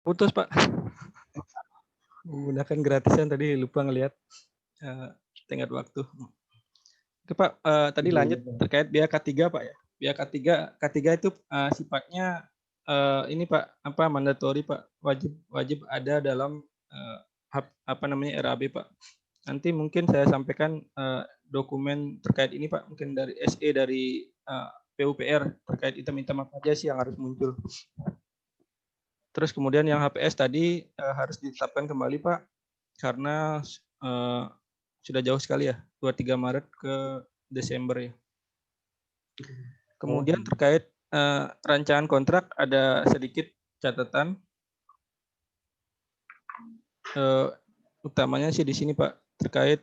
Putus, Pak. Menggunakan gratisan tadi lupa ngelihat tenggat waktu. Oke, Pak, tadi lanjut terkait biaya K3, Pak ya. Biaya K3 itu sifatnya ini Pak, mandatory Pak, wajib ada dalam RAB Pak. Nanti mungkin saya sampaikan dokumen terkait ini Pak, mungkin dari SE dari PUPR terkait item-item apa aja sih yang harus muncul. Terus kemudian yang HPS tadi harus ditetapkan kembali Pak, karena sudah jauh sekali ya, 23 Maret ke Desember ya. Kemudian terkait rancangan kontrak ada sedikit catatan. Utamanya sih di sini Pak, terkait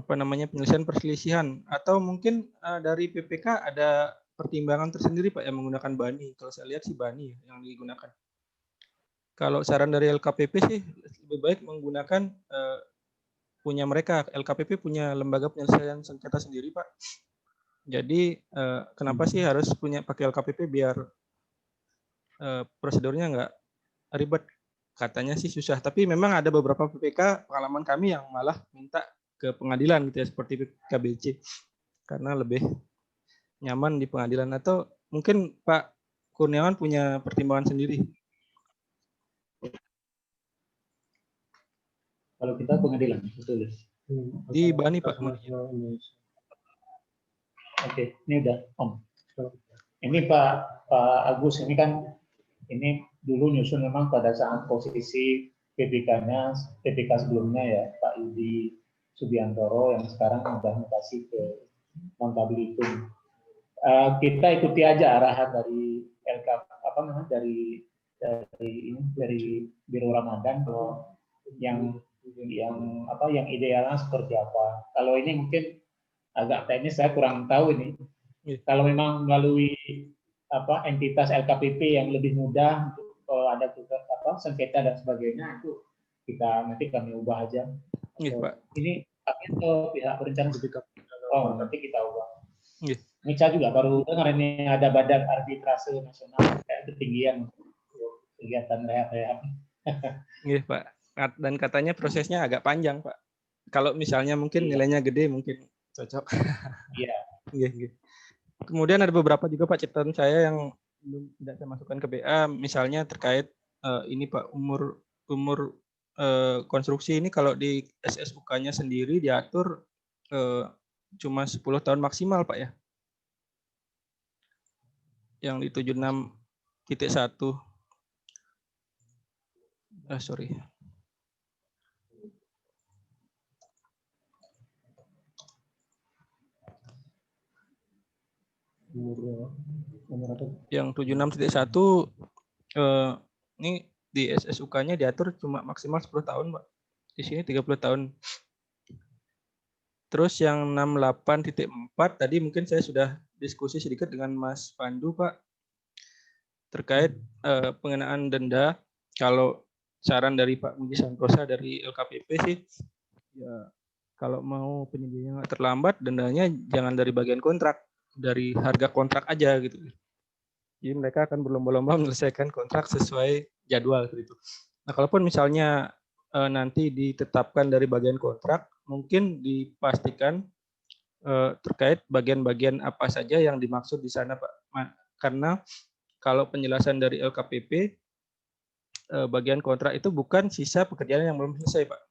penyelesaian perselisihan, atau mungkin dari PPK ada pertimbangan tersendiri Pak yang menggunakan BANI. Kalau saya lihat sih BANI yang digunakan. Kalau saran dari LKPP sih lebih baik menggunakan punya mereka. LKPP punya lembaga penyelesaian sengketa sendiri Pak. Jadi kenapa sih harus pakai LKPP biar prosedurnya nggak ribet? Katanya sih susah. Tapi memang ada beberapa PPK pengalaman kami yang malah minta ke pengadilan gitu ya, seperti KBC, karena lebih nyaman di pengadilan. Atau mungkin Pak Kurniawan punya pertimbangan sendiri? Kalau kita pengadilan, betul. Di BANI Pak. Oke, ini udah Om. Ini Pak Agus, ini kan ini dulu nyusun memang pada saat posisi PPK-nya, PPK sebelumnya ya, Pak Yudi Subiantoro yang sekarang sudah mutasi ke Montabilitum. Kita ikuti aja arahan dari LK dari Biro Ramadan kalau yang idealnya seperti apa. Kalau ini mungkin agak teknis, saya kurang tahu ini. Kalau memang melalui entitas LKPP yang lebih mudah untuk ada sengketa dan sebagainya, itu nanti kami ubah aja. Ini atau pihak perencana nanti kita ubah. Ini saya juga baru dengar ini ada badan arbitrase nasional kayak ketinggian kegiatan rehab. Iya Pak. Dan katanya prosesnya agak panjang Pak. Kalau misalnya mungkin nilainya gede mungkin cocok. Iya. Iya. Kemudian ada beberapa juga Pak catatan saya yang belum tidak saya masukkan ke BA, misalnya terkait ini Pak, umur konstruksi ini kalau di SSUK-nya sendiri diatur cuma 10 tahun maksimal Pak ya. Yang di 76.1. Sorry. Yang 76.1 ini di SSUK-nya diatur cuma maksimal 10 tahun, Pak. Di sini 30 tahun. Terus yang 68.4 tadi mungkin saya sudah diskusi sedikit dengan Mas Pandu, Pak. Terkait pengenaan denda. Kalau saran dari Pak Budi Santosa dari LKPP sih, ya kalau mau penyediaannya nggak terlambat, dendanya jangan dari bagian kontrak, dari harga kontrak aja gitu. Jadi mereka akan berlomba-lomba menyelesaikan kontrak sesuai jadwal gitu. Nah, kalaupun misalnya nanti ditetapkan dari bagian kontrak, mungkin dipastikan terkait bagian-bagian apa saja yang dimaksud di sana, Pak. Karena kalau penjelasan dari LKPP, bagian kontrak itu bukan sisa pekerjaan yang belum selesai, Pak.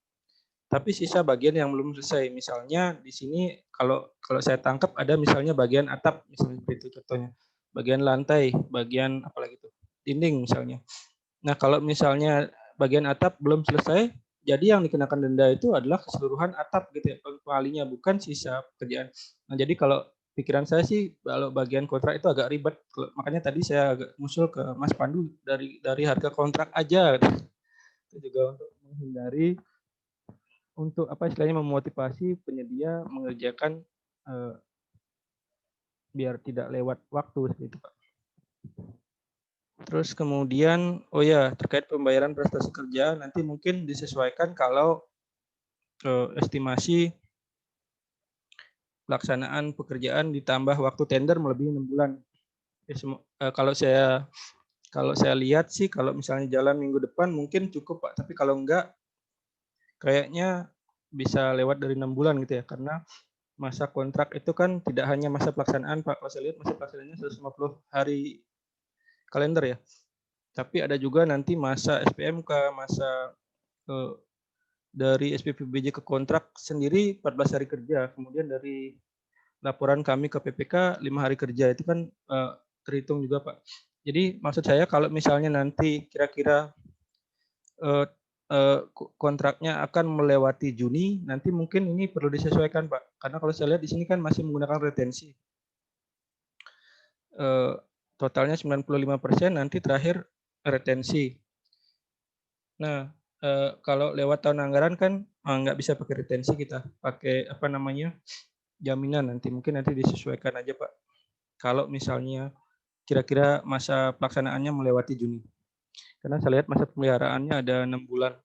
Tapi sisa bagian yang belum selesai. Misalnya di sini kalau saya tangkap ada misalnya bagian atap, misalnya itu contohnya. Bagian lantai, bagian apalagi itu, dinding misalnya. Nah, kalau misalnya bagian atap belum selesai, jadi yang dikenakan denda itu adalah keseluruhan atap gitu ya, pengalinya, bukan sisa pekerjaan. Nah, jadi kalau pikiran saya sih kalau bagian kontrak itu agak ribet. Makanya tadi saya agak musul ke Mas Pandu dari harga kontrak aja. Itu juga untuk menghindari, untuk istilahnya memotivasi penyedia mengerjakan biar tidak lewat waktu seperti itu, Pak. Terus kemudian terkait pembayaran prestasi kerja nanti mungkin disesuaikan kalau estimasi pelaksanaan pekerjaan ditambah waktu tender melebihi 6 bulan. Kalau saya Kalau saya lihat sih, kalau misalnya jalan minggu depan mungkin cukup Pak, tapi kalau enggak, kayaknya bisa lewat dari 6 bulan gitu ya, karena masa kontrak itu kan tidak hanya masa pelaksanaan Pak, kalau saya lihat masa pelaksanaannya 150 hari kalender ya, tapi ada juga nanti masa SPMK, masa dari SPPBJ ke kontrak sendiri 14 hari kerja, kemudian dari laporan kami ke PPK 5 hari kerja, itu kan terhitung juga Pak. Jadi maksud saya kalau misalnya nanti kira-kira kontraknya akan melewati Juni, nanti mungkin ini perlu disesuaikan Pak. Karena kalau saya lihat di sini kan masih menggunakan retensi. Totalnya 95%, nanti terakhir retensi. Nah, kalau lewat tahun anggaran kan nggak bisa pakai retensi, kita pakai apa namanya, jaminan nanti. Mungkin nanti disesuaikan aja Pak. Kalau misalnya kira-kira masa pelaksanaannya melewati Juni. Karena saya lihat masa pemeliharaannya ada 6 bulan,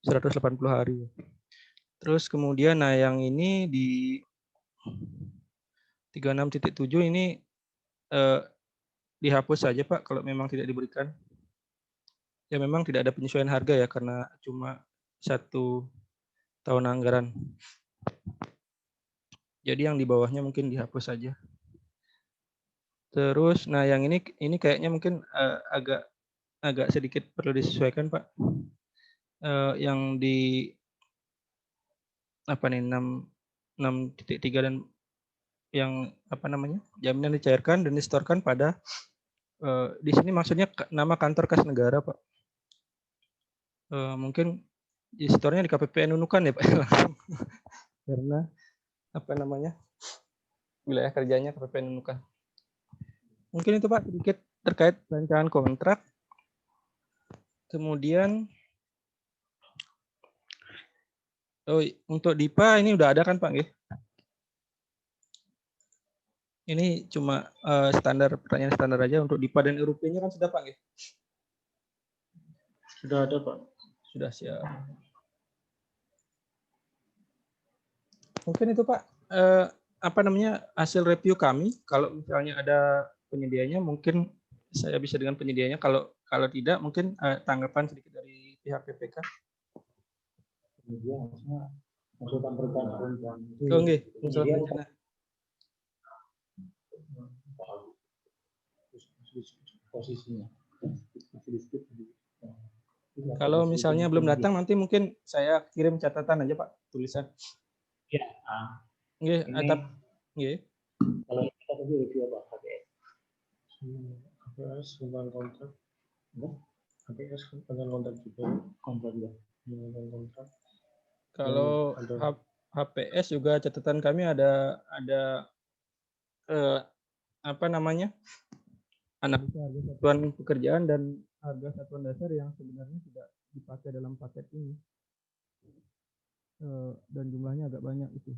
180 hari. Terus kemudian, nah yang ini di 36.7 ini dihapus saja Pak kalau memang tidak diberikan. Ya memang tidak ada penyesuaian harga ya, karena cuma 1 tahun anggaran. Jadi yang di bawahnya mungkin dihapus saja. Terus, nah yang ini kayaknya mungkin agak sedikit perlu disesuaikan Pak. Yang di apa nih 6.3 dan yang apa namanya, jaminan dicairkan dan disetorkan pada di sini maksudnya nama kantor kas negara Pak. Mungkin disetornya di KPPN Nunukan ya Pak. Karena apa namanya, wilayah kerjanya KPPN Nunukan. Mungkin itu Pak sedikit terkait rancangan kontrak. Kemudian untuk DIPA ini udah ada kan Pak? Ini cuma standar, pertanyaan standar aja. Untuk DIPA dan RUP-nya kan sudah Pak? Sudah ada Pak. Sudah siap. Mungkin itu Pak, apa namanya, hasil review kami. Kalau misalnya ada penyedianya, mungkin saya bisa dengan penyedianya. Kalau tidak, mungkin tanggapan sedikit dari pihak PPK. Kemudian konsultan perencanaan. Oh nggih, konsultan perencanaan. Posisinya. Kalau misalnya belum datang, nanti mungkin saya kirim catatan aja Pak, tulisan. Ya. Nggih, atap. Nggih. Kalau kita tadi review apa? HPS tentang kontrak. HPS tentang kontrak juga. Kontrak juga. Kontrak. Kalau HPS juga catatan kami ada apa namanya, analisa harga satuan pekerjaan dan harga satuan dasar yang sebenarnya tidak dipakai dalam paket ini, dan jumlahnya agak banyak itu,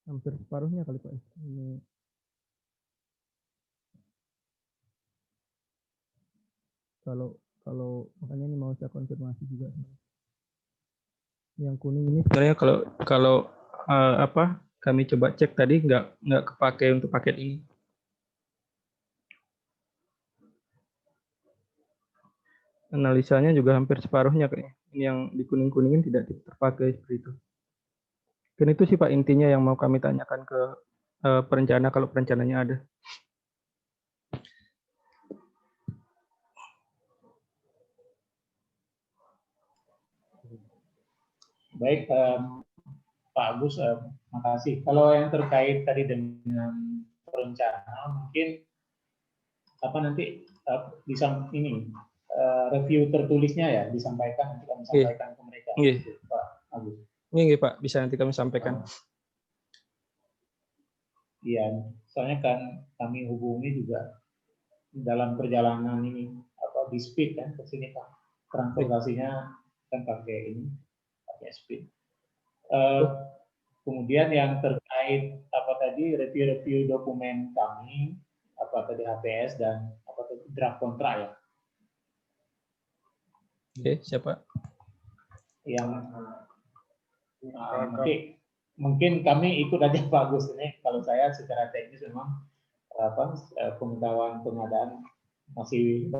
hampir separuhnya kali Pak. Ini kalau makanya ini mau saya konfirmasi juga. Yang kuning ini sebenarnya kalau apa, kami coba cek tadi nggak kepake untuk paket ini. Analisanya juga hampir separuhnya kayaknya. Ini yang di kuning-kuningin tidak terpakai seperti itu. Dan itu sih Pak intinya yang mau kami tanyakan ke perencana, kalau perencananya ada. Baik, Pak Agus, makasih. Kalau yang terkait tadi dengan perencanaan, mungkin apa nanti bisa ini review tertulisnya ya disampaikan, nanti kami sampaikan ke mereka. Pak Agus. Ini Pak, bisa nanti kami sampaikan. Iya, soalnya kan kami hubungi juga dalam perjalanan ini apa di speed kan ke sini Pak, transportasinya kan pakai ini, pakai speed. Kemudian yang terkait apa tadi review dokumen kami, apa tadi HPS dan apa tadi draft kontrak ya. Oke, siapa? Yang nanti mungkin kami ikut aja Pak Agus ini. Kalau saya secara teknis memang pengetahuan pengadaan masih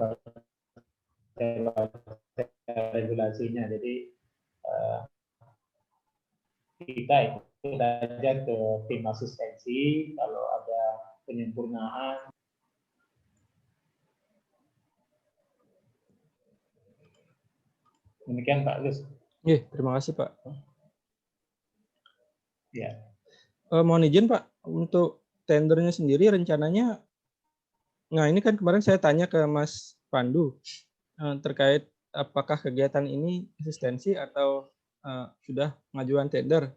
regulasinya. Jadi kita ikut aja ke tim asistensi kalau ada penyempurnaan. Demikian Pak Gus. Iya, terima kasih Pak. Ya. Mohon izin Pak, untuk tendernya sendiri rencananya, nah ini kan kemarin saya tanya ke Mas Pandu terkait apakah kegiatan ini asistensi atau sudah pengajuan tender.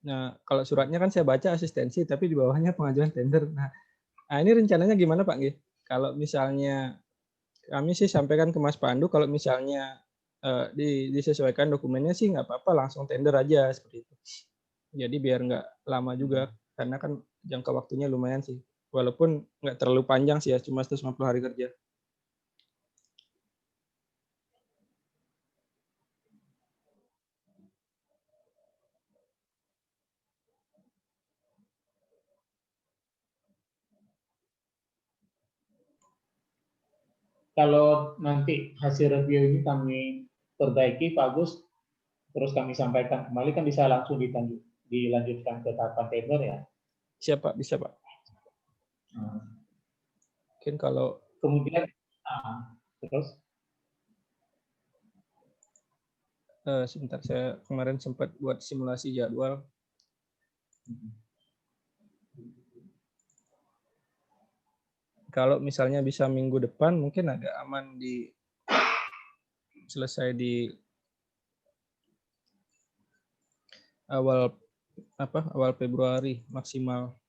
Nah, kalau suratnya kan saya baca asistensi, tapi di bawahnya pengajuan tender. Nah ini rencananya gimana Pak? Kalau misalnya kami sih sampaikan ke Mas Pandu, kalau misalnya disesuaikan dokumennya sih nggak apa-apa, langsung tender aja seperti itu. Jadi biar nggak lama juga, karena kan jangka waktunya lumayan sih. Walaupun nggak terlalu panjang sih ya, cuma 150 hari kerja. Kalau nanti hasil review ini kami perbaiki, Pak Agus, terus kami sampaikan kembali, kan bisa langsung dilanjutkan ke tahapan tender ya. Siapa? Bisa Pak. Mungkin kalau kemudian terus sebentar, saya kemarin sempat buat simulasi jadwal. Kalau misalnya bisa minggu depan, mungkin agak aman selesai di awal Februari maksimal.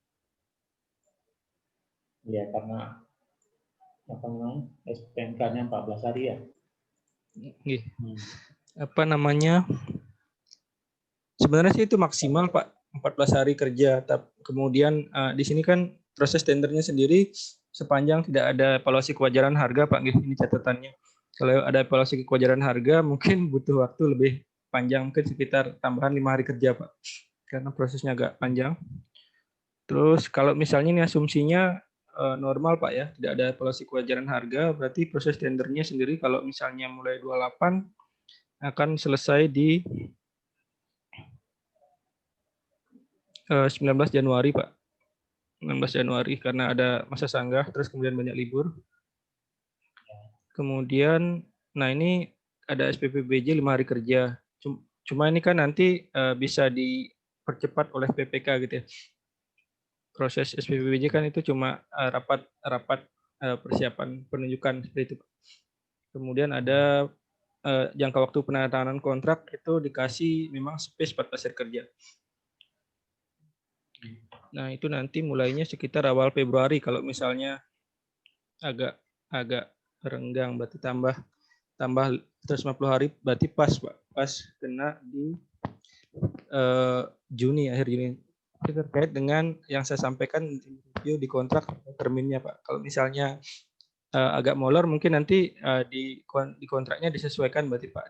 Ya, karena SPNK-nya 14 hari ya. Apa namanya? Sebenarnya sih itu maksimal Pak, 14 hari kerja. Kemudian di sini kan proses tendernya sendiri sepanjang tidak ada evaluasi kewajaran harga Pak, ini catatannya. Kalau ada evaluasi kewajaran harga mungkin butuh waktu lebih panjang, mungkin sekitar tambahan 5 hari kerja Pak, karena prosesnya agak panjang. Terus kalau misalnya ini asumsinya normal Pak ya, tidak ada evaluasi kewajaran harga, berarti proses tendernya sendiri kalau misalnya mulai 28 akan selesai di 19 Januari Pak. 19 Januari karena ada masa sanggah, terus kemudian banyak libur. Kemudian, nah ini ada SPPBJ 5 hari kerja. Cuma ini kan nanti bisa dipercepat oleh PPK gitu ya. Proses SPPBJ kan itu cuma rapat persiapan penunjukan seperti itu. Kemudian ada jangka waktu penandatanganan kontrak itu dikasih memang space 14 hari kerja. Nah, itu nanti mulainya sekitar awal Februari. Kalau misalnya agak renggang, berarti tambah 150 hari, berarti pas Pak. Pas kena di Juni, akhir Juni. Itu terkait dengan yang saya sampaikan di kontrak terminnya Pak. Kalau misalnya agak molor, mungkin nanti di kontraknya disesuaikan berarti Pak.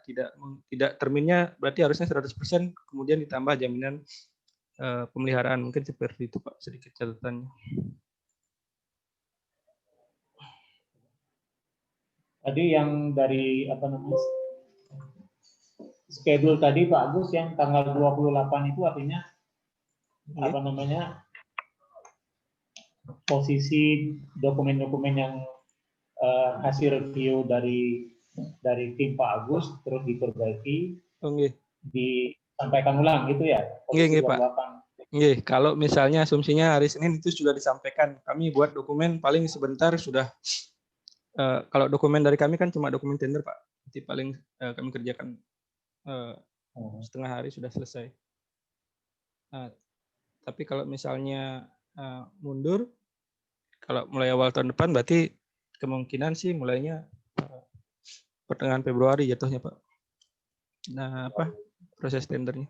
Tidak terminnya berarti harusnya 100%, kemudian ditambah jaminan pemeliharaan, mungkin seperti itu Pak, sedikit catatannya. Tadi yang dari schedule tadi Pak Agus yang tanggal 28 itu artinya posisi dokumen-dokumen yang hasil review dari tim Pak Agus terus diperbaiki, disampaikan ulang gitu ya. Nggih Pak. Nggih, kalau misalnya asumsinya hari Senin itu sudah disampaikan, kami buat dokumen paling sebentar sudah. Kalau dokumen dari kami kan cuma dokumen tender Pak, nanti paling kami kerjakan setengah hari sudah selesai. Tapi kalau misalnya mundur, kalau mulai awal tahun depan berarti kemungkinan sih mulainya pertengahan Februari jatuhnya Pak. Nah, proses tendernya.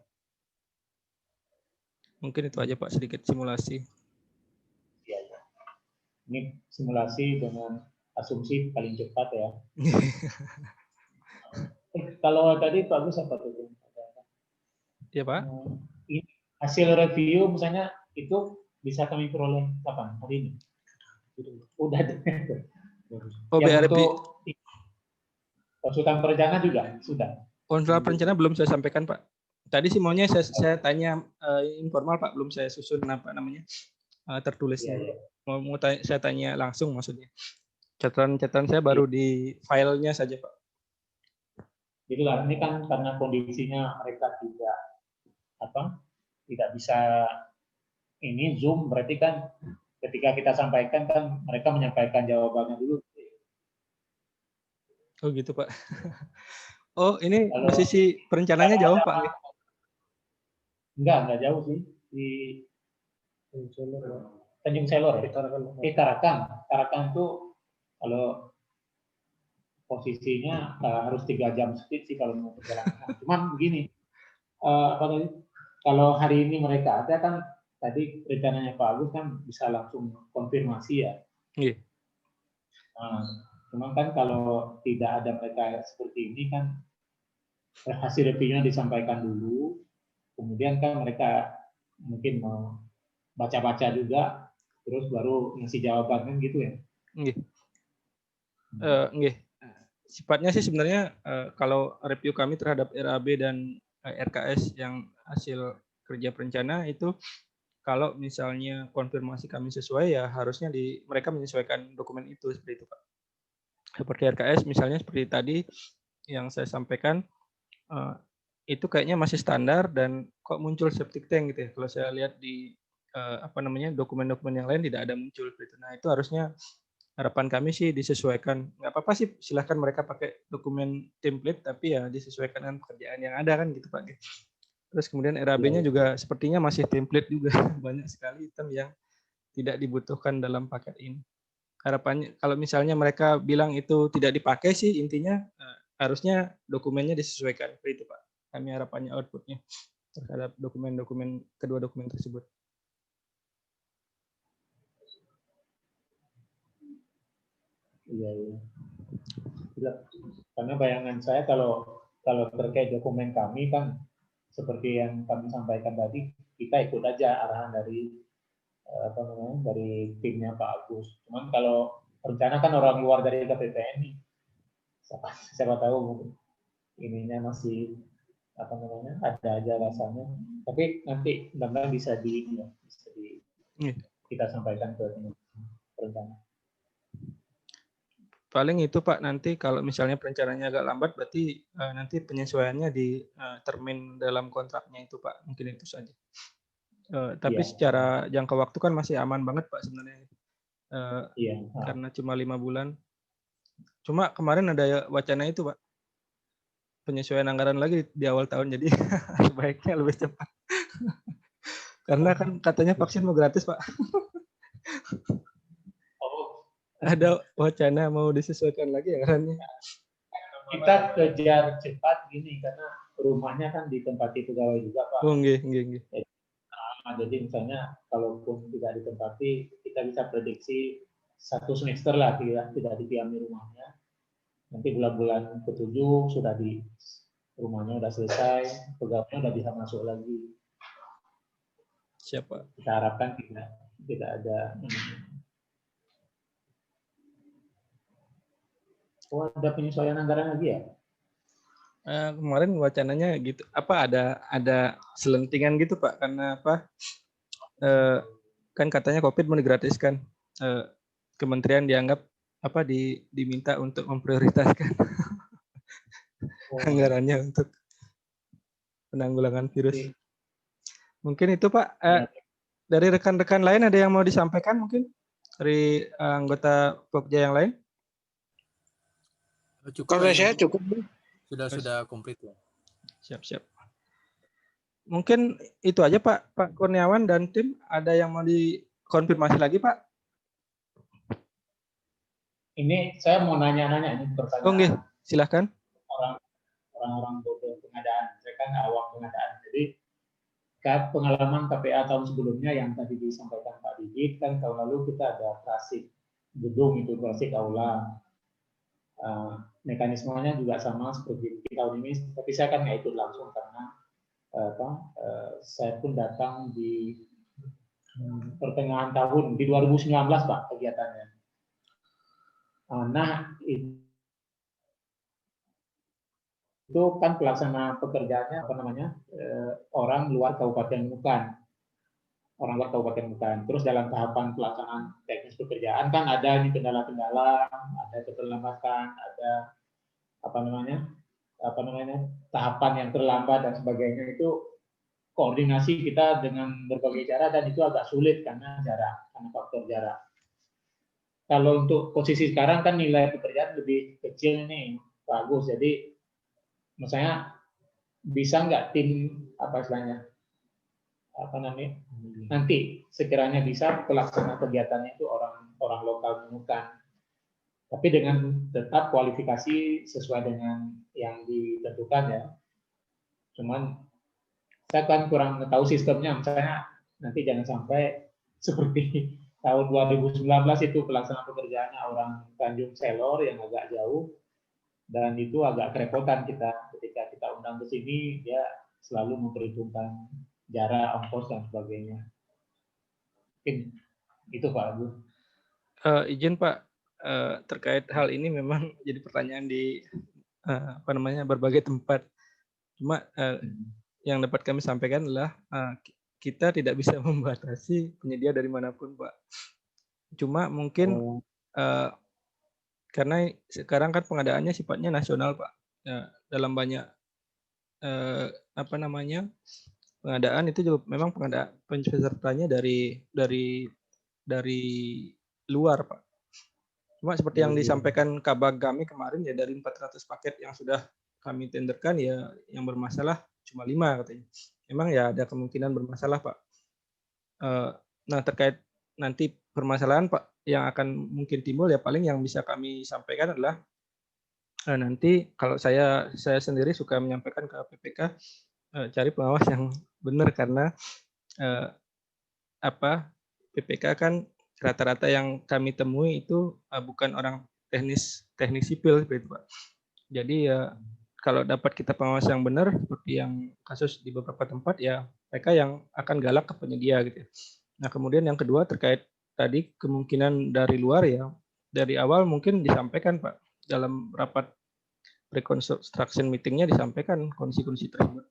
Mungkin itu aja Pak, sedikit simulasi. Ya. Ini simulasi dengan asumsi paling cepat ya. Kalau tadi Pak Agus apa tuh? Iya Pak. Hasil review misalnya itu bisa kami peroleh kapan? Hari ini? Udah. Oh, Yang BRP. untuk konsultan perencanaan juga sudah. Konsultan perencana belum saya sampaikan, Pak. Tadi sih maunya saya tanya informal, Pak, belum saya susun apa namanya tertulisnya. Iya, iya. Mau saya tanya langsung maksudnya. Catatan saya baru di filenya saja, Pak. Jadi lah, ini kan karena kondisinya mereka tidak bisa ini Zoom, berarti kan ketika kita sampaikan kan mereka menyampaikan jawabannya dulu. Oh gitu, Pak. Oh, ini Kalau posisi perencananya jauh, Pak. Enggak jauh sih. Di Tanjung Selor ya? Tarakan itu kalau posisinya harus 3 jam speed sih kalau mau perjalanan. Cuman begini, kalau hari ini mereka ada kan tadi rencananya Pak Agus kan bisa langsung konfirmasi ya. Iya. Nah, cuman kan kalau tidak ada mereka seperti ini kan hasil reviewnya disampaikan dulu, kemudian kan mereka mungkin mau baca-baca juga, terus baru ngasih jawaban kan gitu ya. Nggih. Sifatnya sih sebenarnya kalau review kami terhadap RAB dan RKS yang hasil kerja perencana itu kalau misalnya konfirmasi kami sesuai ya harusnya mereka menyesuaikan dokumen itu seperti itu, Pak. Seperti RKS misalnya seperti tadi yang saya sampaikan itu kayaknya masih standar dan kok muncul septic tank gitu ya. Kalau saya lihat di dokumen-dokumen yang lain tidak ada muncul gitu. Nah, itu harusnya harapan kami sih disesuaikan. Nggak apa-apa sih, silahkan mereka pakai dokumen template, tapi ya disesuaikan dengan pekerjaan yang ada kan gitu, Pak. Terus kemudian RAB-nya juga sepertinya masih template juga. Banyak sekali item yang tidak dibutuhkan dalam paket ini. Harapannya kalau misalnya mereka bilang itu tidak dipakai sih, intinya harusnya dokumennya disesuaikan. Seperti itu, Pak. Kami harapannya outputnya terhadap kedua dokumen tersebut. Iya. Karena bayangan saya kalau terkait dokumen kami kan seperti yang kami sampaikan tadi, kita ikut aja arahan dari dari timnya Pak Agus. Cuman kalau rencana kan orang luar dari KPPN nih, siapa tahu ininya masih ada aja rasanya. Tapi nanti benar-benar bisa kita sampaikan ke rencana. Paling itu, Pak, nanti kalau misalnya perencanaannya agak lambat berarti nanti penyesuaiannya di termin dalam kontraknya itu, Pak. Mungkin itu saja. Tapi secara jangka waktu kan masih aman banget, Pak, sebenarnya. Karena cuma 5 bulan. Cuma kemarin ada wacana itu, Pak. Penyesuaian anggaran lagi di awal tahun, jadi sebaiknya lebih cepat. Karena kan katanya vaksin mau gratis, Pak. Ada wacana mau disesuaikan lagi anggarannya. Kita kejar cepat gini karena rumahnya kan ditempati pegawai juga, Pak. Oh, nggih. Jadi misalnya kalaupun tidak ditempati, kita bisa prediksi 1 semester lah tidak didiami rumahnya. Nanti bulan-bulan ke-7 sudah rumahnya sudah selesai, pegawainya sudah bisa masuk lagi. Siapa? Kita harapkan tidak ada. Oh, ada penyesuaian anggaran lagi ya? Kemarin wacananya gitu. Apa ada selentingan gitu, Pak? Karena apa? Kan katanya COVID mau digratiskan. Kementerian dianggap diminta untuk memprioritaskan anggarannya untuk penanggulangan virus. Mungkin itu, Pak. Dari rekan-rekan lain ada yang mau disampaikan mungkin dari anggota Pokja yang lain? Cukup. Kalau saya cukup. Sudah komplit ya. Siap. Mungkin itu aja, Pak Kurniawan dan tim. Ada yang mau dikonfirmasi lagi, Pak? Ini saya mau nanya-nanya ini pertanyaan. Oh, nggih. Silahkan. Orang-orang bodoh pengadaan. Saya kan awam pengadaan. Jadi pengalaman KPA tahun sebelumnya yang tadi disampaikan Pak Didit kan tahun lalu kita ada klasik gedung itu, klasik aula. Mekanismenya juga sama seperti tahun ini, tapi saya kan nggak ikut langsung karena saya pun datang di pertengahan tahun di 2019 Pak kegiatannya. Nah itu kan pelaksana pekerjaannya orang luar Kabupaten Nukan, Terus dalam tahapan pelaksanaan teknis pekerjaan kan ada nih kendala-kendala, ada keterlambatan, ada tahapan yang terlambat dan sebagainya. Itu koordinasi kita dengan berbagai cara dan itu agak sulit karena faktor jarak. Kalau untuk posisi sekarang kan nilai pekerjaan lebih kecil nih, Pak Agus. Jadi misalnya bisa nggak tim nanti sekiranya bisa pelaksana kegiatannya itu orang lokal Nukan, tapi dengan tetap kualifikasi sesuai dengan yang ditentukan ya. Cuman saya kan kurang tahu sistemnya, misalnya nanti jangan sampai seperti tahun 2019 itu pelaksana pekerjaannya orang Tanjung Selor yang agak jauh, dan itu agak kerepotan kita ketika kita undang ke sini, dia selalu memperhitungkan jarak, ongkos dan sebagainya. Mungkin itu Pak Agus. Izin Pak, terkait hal ini memang jadi pertanyaan di berbagai tempat. Cuma yang dapat kami sampaikan adalah kita tidak bisa membatasi penyedia dari manapun Pak. Cuma mungkin karena sekarang kan pengadaannya sifatnya nasional Pak. Dalam banyak pengadaan itu juga memang pengadaan pesertanya dari luar Pak. Cuma seperti yang disampaikan Kabag kami kemarin ya, dari 400 paket yang sudah kami tenderkan ya yang bermasalah cuma 5 katanya. Memang ya ada kemungkinan bermasalah Pak. Nah terkait nanti permasalahan Pak yang akan mungkin timbul ya paling yang bisa kami sampaikan adalah nanti kalau saya sendiri suka menyampaikan ke PPK cari pengawas yang benar karena PPK kan rata-rata yang kami temui itu bukan orang teknik sipil gitu Pak. Jadi ya kalau dapat kita pengawas yang benar seperti yang kasus di beberapa tempat ya mereka yang akan galak ke penyedia gitu. Nah kemudian yang kedua terkait tadi kemungkinan dari luar ya dari awal mungkin disampaikan Pak dalam rapat pre-construction meetingnya disampaikan kondisi-kondisi tersebut.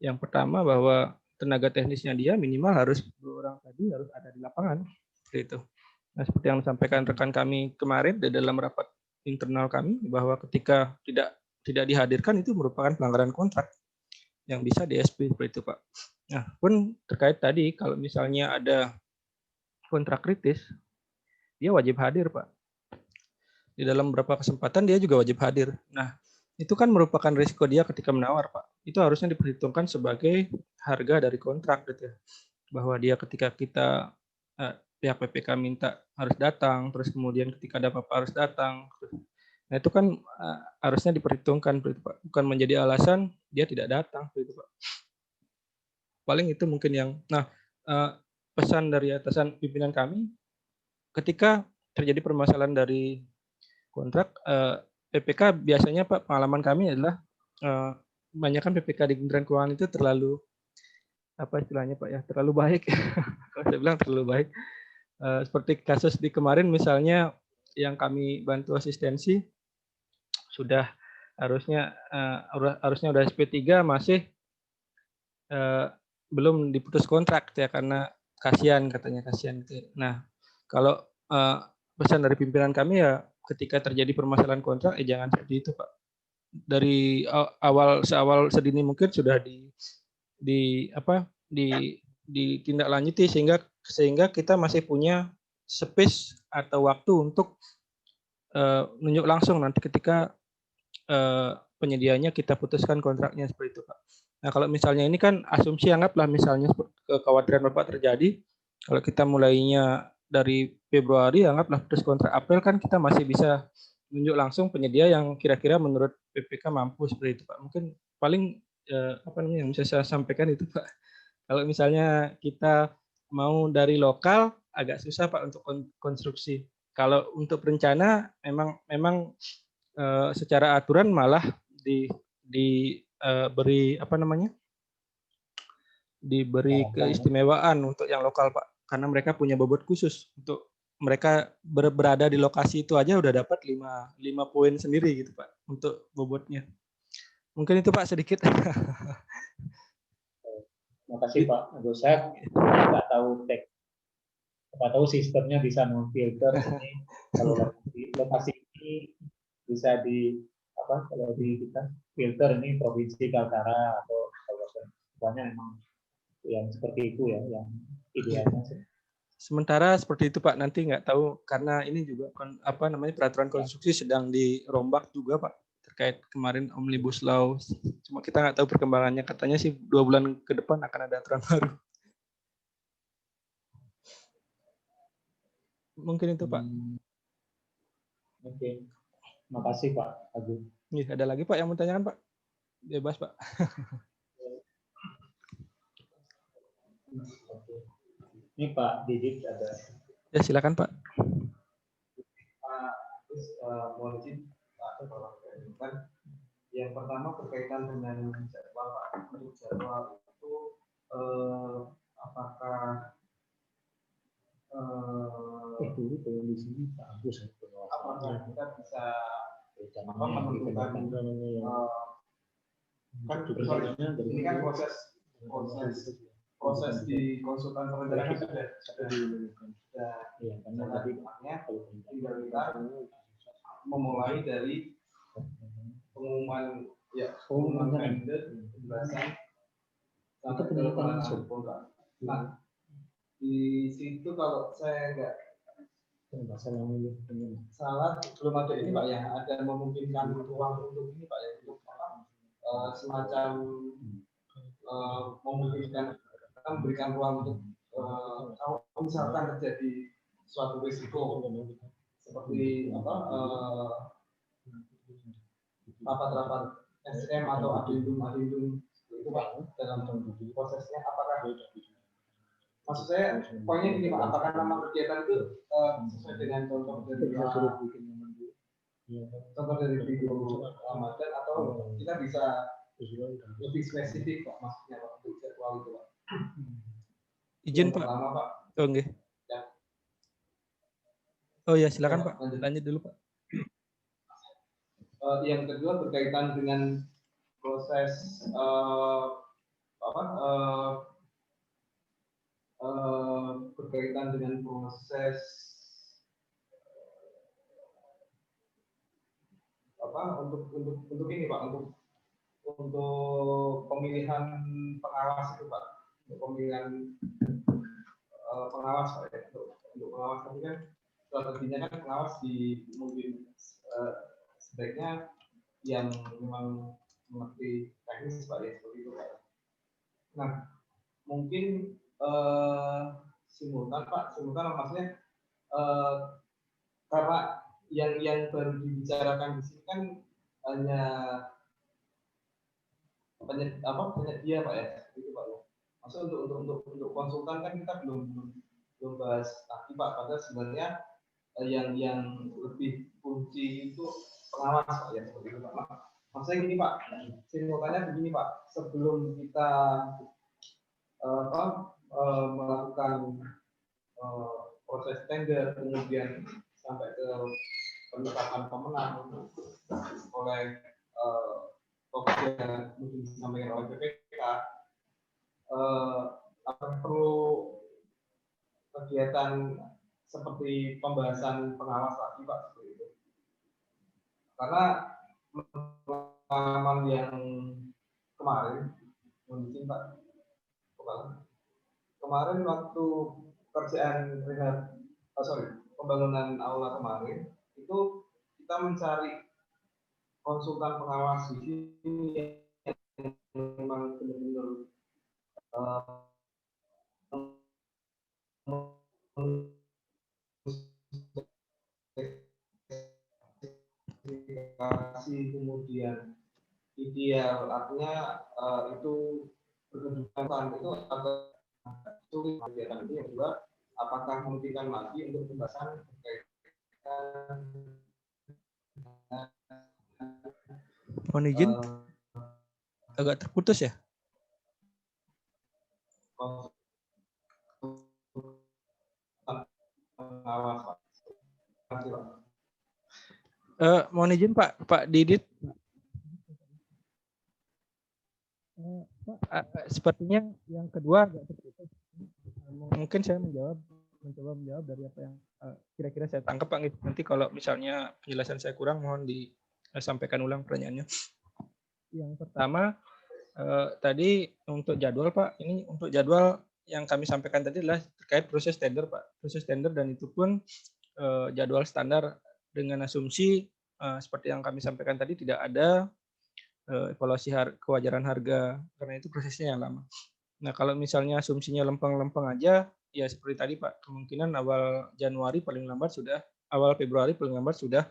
Yang pertama bahwa tenaga teknisnya dia minimal harus 2 orang tadi harus ada di lapangan. Itu. Nah, seperti yang disampaikan rekan kami kemarin di dalam rapat internal kami bahwa ketika tidak dihadirkan itu merupakan pelanggaran kontrak yang bisa di-SP seperti itu Pak. Nah, pun terkait tadi kalau misalnya ada kontrak kritis, dia wajib hadir Pak. Di dalam beberapa kesempatan dia juga wajib hadir. Nah, itu kan merupakan risiko dia ketika menawar Pak. Itu harusnya diperhitungkan sebagai harga dari kontrak gitu ya. Bahwa dia ketika kita pihak PPK minta harus datang, terus kemudian ketika ada apa-apa harus datang. Nah itu kan harusnya diperhitungkan, Pak. Bukan menjadi alasan dia tidak datang, Pak. Paling itu mungkin yang. Nah pesan dari atasan pimpinan kami, ketika terjadi permasalahan dari kontrak, PPK biasanya Pak pengalaman kami adalah kebanyakan PPK di Kementerian Keuangan itu terlalu apa istilahnya Pak ya terlalu baik. Kalau saya bilang terlalu baik. Seperti kasus di kemarin misalnya yang kami bantu asistensi sudah harusnya udah SP3 masih belum diputus kontrak ya karena kasihan gitu. Nah kalau pesan dari pimpinan kami ya ketika terjadi permasalahan kontrak jangan seperti itu Pak. Dari seawal sedini mungkin sudah ditindaklanjuti sehingga kita masih punya space atau waktu untuk nunjuk langsung nanti ketika penyedianya kita putuskan kontraknya seperti itu Pak. Nah kalau misalnya ini kan asumsi anggaplah misalnya kekhawatiran Bapak terjadi, kalau kita mulainya dari Februari anggaplah putus kontrak April kan kita masih bisa nunjuk langsung penyedia yang kira-kira menurut PPK mampu seperti itu Pak. Mungkin paling yang bisa saya sampaikan itu Pak. Kalau misalnya kita mau dari lokal agak susah Pak untuk konstruksi. Kalau untuk perencana memang secara aturan malah diberi diberi keistimewaan untuk yang lokal Pak. karena mereka punya bobot khusus untuk mereka berada di lokasi itu aja udah dapat 5 poin sendiri gitu Pak untuk bobotnya. Mungkin itu Pak sedikit. Terima kasih Pak Agus. Saya nggak tahu sistemnya bisa memfilter ini kalau di lokasi ini bisa kalau di kita filter ini provinsi Kaltara atau kabupaten. Banyak memang yang seperti itu ya yang idealnya. Sementara seperti itu Pak, nanti nggak tahu karena ini juga peraturan konstruksi sedang dirombak juga Pak terkait kemarin Omnibus Law. Cuma kita nggak tahu perkembangannya, katanya sih 2 bulan ke depan akan ada aturan baru. Mungkin itu Pak. Oke. Terima kasih Pak Agus. Ada lagi Pak yang mau tanyakan Pak? Bebas Pak. Ini Pak Didit ada. Ya silakan Pak. Mohon izin Pak, yang pertama berkaitan dengan jadwal Pak. Untuk jadwal itu apakah dulu kalau di sini Pak Agus apakah kita bisa menentukan kan ini kan proses di konsultan perencanaan sudah tinggal kita memulai dari pengumuman tender pembahasan sampai ke penandatanganan. Nah, di situ kalau saya nggak salah belum ada ini Pak ya, ada memungkinkan ruang untuk ini Pak ya, untuk semacam memungkinkan memberikan ruang untuk kalau misalkan terjadi suatu risiko seperti rapat-rapat SM atau adendum itu Pak dalam prosesnya, apakah maksud saya poinnya ini Pak, apakah nama kegiatan itu sesuai dengan contoh dari video Ramadan atau kita bisa lebih spesifik Pak, maksudnya Pak untuk jadwal itu Pak. Izin Pak. Pertama, Pak. Oh nggih. Ya. Oh ya silakan Pak. Lanjut dulu Pak. Yang kedua berkaitan dengan proses berkaitan dengan proses untuk ini Pak, untuk pemilihan pengawas itu Pak, untuk pemilihan pengawas Pak ya, untuk pengawas tadi kan strateginya kan pengawas mungkin sebaiknya yang memang mengerti teknis Pak ya, seperti itu Pak. Nah, mungkin simultan maksudnya karena yang baru dibicarakan di sini kan hanya penyedia Pak ya, itu Pak ya. Maksud untuk konsultan kan kita belum bahas lagi Pak, padahal sebenarnya yang lebih kunci itu pengawas Pak ya, seperti itu Pak. Maksudnya gini Pak, simultannya begini Pak, sebelum kita melakukan proses tender kemudian sampai ke penetapan pemenang oleh yang mungkin disampaikan oleh BPK, akan perlu kegiatan seperti pembahasan pengawas lagi Pak, seperti itu. Karena pengalaman yang kemarin, mungkin Pak, kemarin waktu kerjaan pembangunan aula kemarin itu kita mencari konsultan pengawas di sini yang memang benar-benar kemudian ideal, artinya itu berkedudukan itu agak sulit kegiatan ini. Yang kedua, apakah memungkinkan lagi untuk pembahasan berkaitan mohon izin agak terputus ya. Mohon izin Pak Didit. Sepertinya yang kedua agak tertutup. Mungkin saya mencoba menjawab dari apa yang kira-kira saya tangkap Pak. Nanti kalau misalnya penjelasan saya kurang, mohon disampaikan ulang pertanyaannya. Yang pertama, tadi untuk jadwal Pak, ini untuk jadwal yang kami sampaikan tadi adalah terkait proses tender Pak. Proses tender dan itu pun jadwal standar dengan asumsi seperti yang kami sampaikan tadi tidak ada evaluasi kewajaran harga, karena itu prosesnya yang lama. Nah, kalau misalnya asumsinya lempeng-lempeng aja, ya seperti tadi Pak, kemungkinan awal Januari paling lambat sudah, awal Februari paling lambat sudah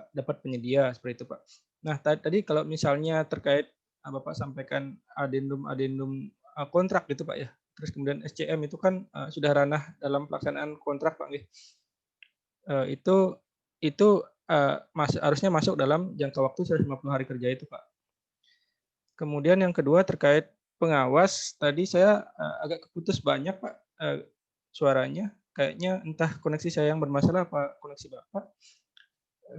dapat penyedia, seperti itu Pak. Nah, tadi kalau misalnya terkait Bapak sampaikan adendum kontrak gitu Pak ya, terus kemudian SCM itu kan sudah ranah dalam pelaksanaan kontrak Pak. Itu harusnya masuk dalam jangka waktu 150 hari kerja itu Pak. Kemudian yang kedua terkait pengawas, tadi saya agak keputus banyak Pak suaranya, kayaknya entah koneksi saya yang bermasalah apa koneksi Bapak.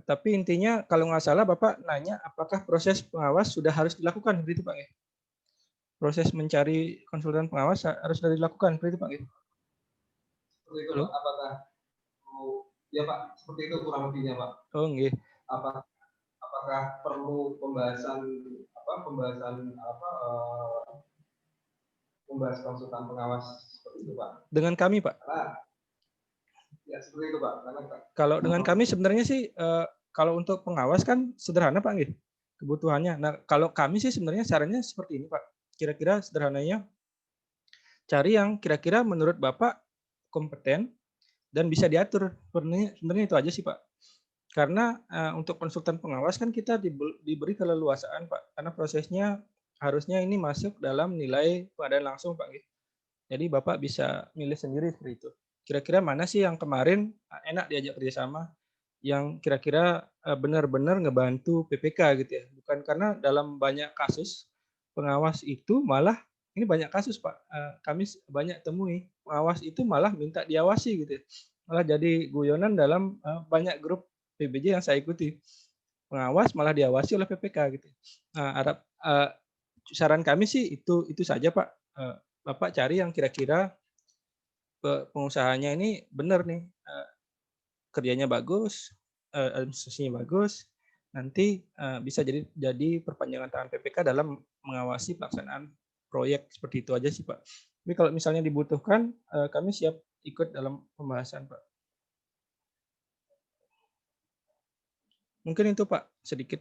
Tapi intinya kalau nggak salah Bapak nanya apakah proses pengawas sudah harus dilakukan, begitu Pak ya? Proses mencari konsultan pengawas harus sudah dilakukan, begitu Pak ya? Seperti itu Pak, apakah ya Pak, seperti itu kurang lebihnya Pak. Oh nggih. Apakah perlu pembahasan membahas konsultan pengawas seperti itu Pak? Dengan kami Pak. Ya seperti itu Pak. Kalau dengan kami sebenarnya sih kalau untuk pengawas kan sederhana Pak nggih kebutuhannya. Nah kalau kami sih sebenarnya caranya seperti ini Pak. Kira-kira sederhananya cari yang kira-kira menurut Bapak kompeten dan bisa diatur. Sebenarnya itu aja sih Pak. Karena untuk konsultan pengawas kan kita diberi keleluasaan Pak. Karena prosesnya harusnya ini masuk dalam nilai pengadaan langsung Pak. Jadi Bapak bisa milih sendiri seperti itu. Kira-kira mana sih yang kemarin enak diajak kerjasama, yang kira-kira benar-benar ngebantu PPK gitu ya. Bukan karena dalam banyak kasus pengawas itu malah, ini banyak kasus Pak, kami banyak temui, pengawas itu malah minta diawasi gitu ya. Malah jadi guyonan dalam banyak grup PBJ yang saya ikuti. Pengawas malah diawasi oleh PPK gitu. Nah, saran kami sih itu saja Pak. Bapak cari yang kira-kira pengusahanya ini benar nih, kerjanya bagus, administrasinya bagus, nanti bisa jadi perpanjangan tangan PPK dalam mengawasi pelaksanaan proyek, seperti itu aja sih Pak. Tapi kalau misalnya dibutuhkan, kami siap ikut dalam pembahasan Pak. Mungkin itu Pak sedikit.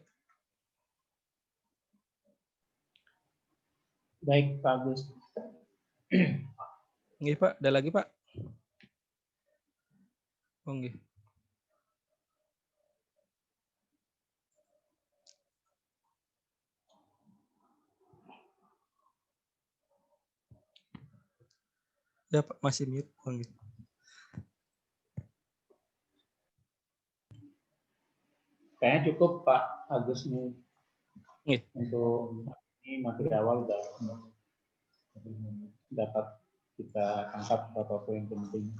Baik Pak Agus. Nggih Pak, ada lagi Pak? Oh nggih. Ya Pak, masih mute. Oh nggih. Kayaknya cukup Pak Agus nih. Untuk ini materi awal dapat kita tangkap beberapa poin penting.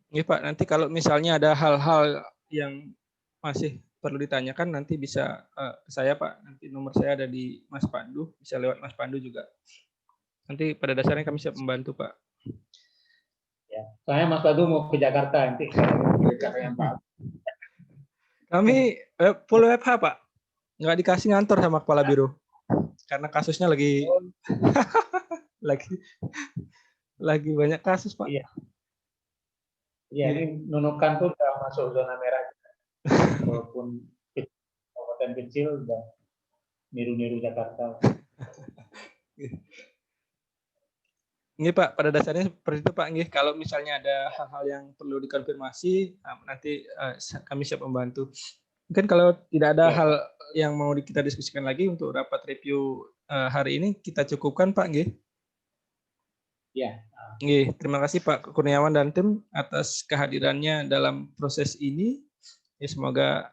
Iya Pak, nanti kalau misalnya ada hal-hal yang masih perlu ditanyakan nanti bisa ke saya Pak. Nanti nomor saya ada di Mas Pandu, bisa lewat Mas Pandu juga. Nanti pada dasarnya kami siap membantu Pak. Ya, soalnya Mas Pandu mau ke Jakarta nanti. Kami full WFH Pak, nggak dikasih ngantor sama kepala biro karena kasusnya lagi lagi banyak kasus Pak. Iya. Ya, ini Nunukan tuh udah masuk zona merah. Walaupun kabupaten kecil udah niru-niru Jakarta. Ini Pak, pada dasarnya seperti itu Pak. Nggih, kalau misalnya ada hal-hal yang perlu dikonfirmasi, nanti kami siap membantu. Mungkin kalau tidak ada hal yang mau kita diskusikan lagi untuk rapat review hari ini, kita cukupkan Pak. Nggih. Ya. Nggih, terima kasih Pak Kurniawan dan tim atas kehadirannya dalam proses ini. Ya, semoga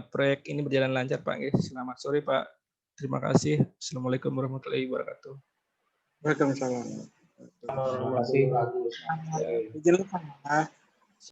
proyek ini berjalan lancar Pak. Nggih. Selamat sore Pak. Terima kasih. Assalamualaikum warahmatullahi wabarakatuh. Waalaikumsalam. Terima kasih Pak Agus.